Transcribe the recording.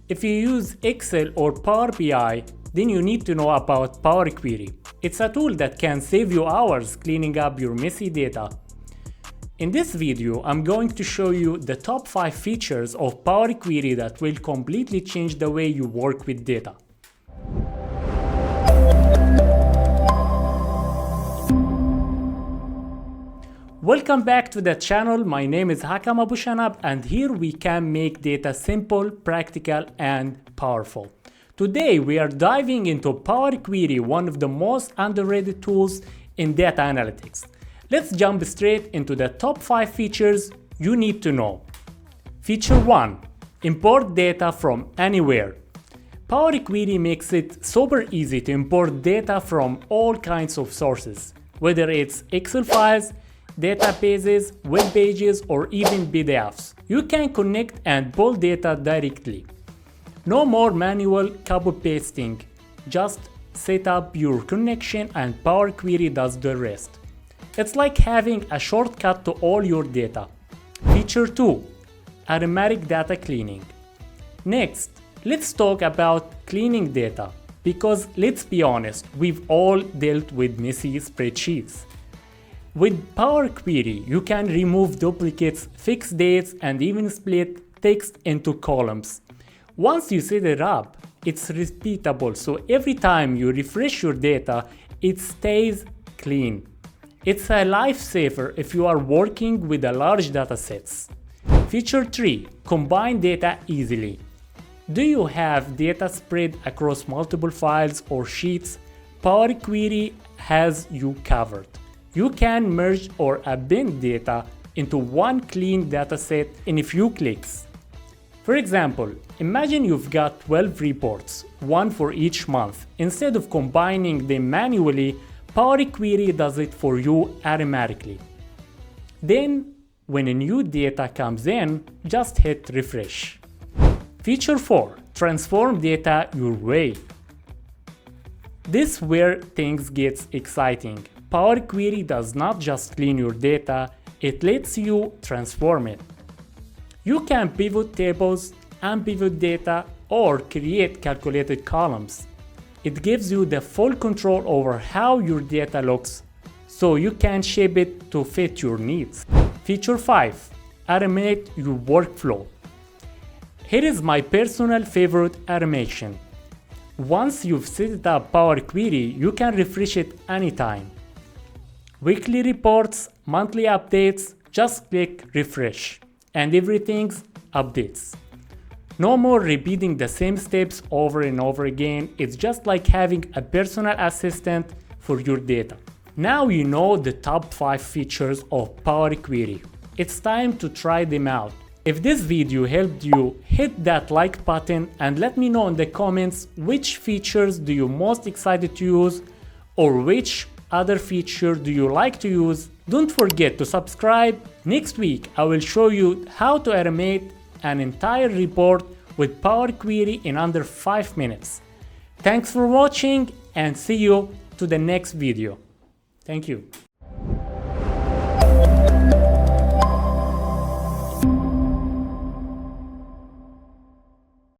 If you use Excel or Power BI, then you need to know about Power Query. It's a tool that can save you hours cleaning up your messy data. In this video, I'm going to show you the top 5 features of Power Query that will completely change the way you work with data. Welcome back to the channel. My name is Hakam Abu Shanab, and here we can make data simple, practical, and powerful. Today we are diving into Power Query, one of the most underrated tools in data analytics. Let's jump straight into the top 5 features you need to know. Feature 1. Import data from anywhere. Power Query makes it super easy to import data from all kinds of sources, whether it's Excel files, databases, web pages, or even PDFs. You can connect and pull data directly. No more manual copy pasting. Just set up your connection and Power Query does the rest. It's like having a shortcut to all your data. Feature 2. Automatic data cleaning. Next, let's talk about cleaning data, because let's be honest, we've all dealt with messy spreadsheets. With Power Query, you can remove duplicates, fix dates, and even split text into columns. Once you set it up, it's repeatable, so every time you refresh your data, it stays clean. It's a lifesaver if you are working with a large datasets. Feature 3. Combine data easily. Do you have data spread across multiple files or sheets? Power Query has you covered. You can merge or append data into one clean dataset in a few clicks. For example, imagine you've got 12 reports, one for each month. Instead of combining them manually, Power Query does it for you automatically. Then, when a new data comes in, just hit refresh. Feature 4. Transform data your way. This is where things get exciting. Power Query does not just clean your data, it lets you transform it. You can pivot tables, unpivot data, or create calculated columns. It gives you the full control over how your data looks, so you can shape it to fit your needs. Feature 5. Automate your workflow. Here is my personal favorite automation. Once you've set up Power Query, you can refresh it anytime. Weekly reports, monthly updates, just click refresh and everything updates. No more repeating the same steps over and over again. It's just like having a personal assistant for your data. Now you know the top 5 features of Power Query. It's time to try them out. If this video helped you, hit that like button and let me know in the comments which features do you most excited to use, or which other feature do you like to use. Don't forget to subscribe. Next week I will show you how to automate an entire report with Power Query in under 5 minutes. Thanks for watching and see you to the next video. Thank you.